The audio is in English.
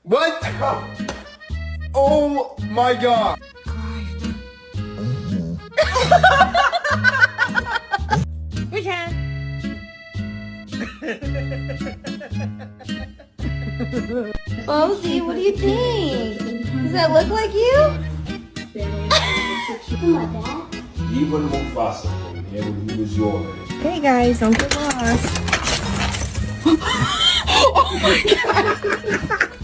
What? Oh my god. Which hand? Bosie, what do you think? Does that look like you? Even Mufasa came here when he was your age. Hey guys, don't get lost. Oh my god!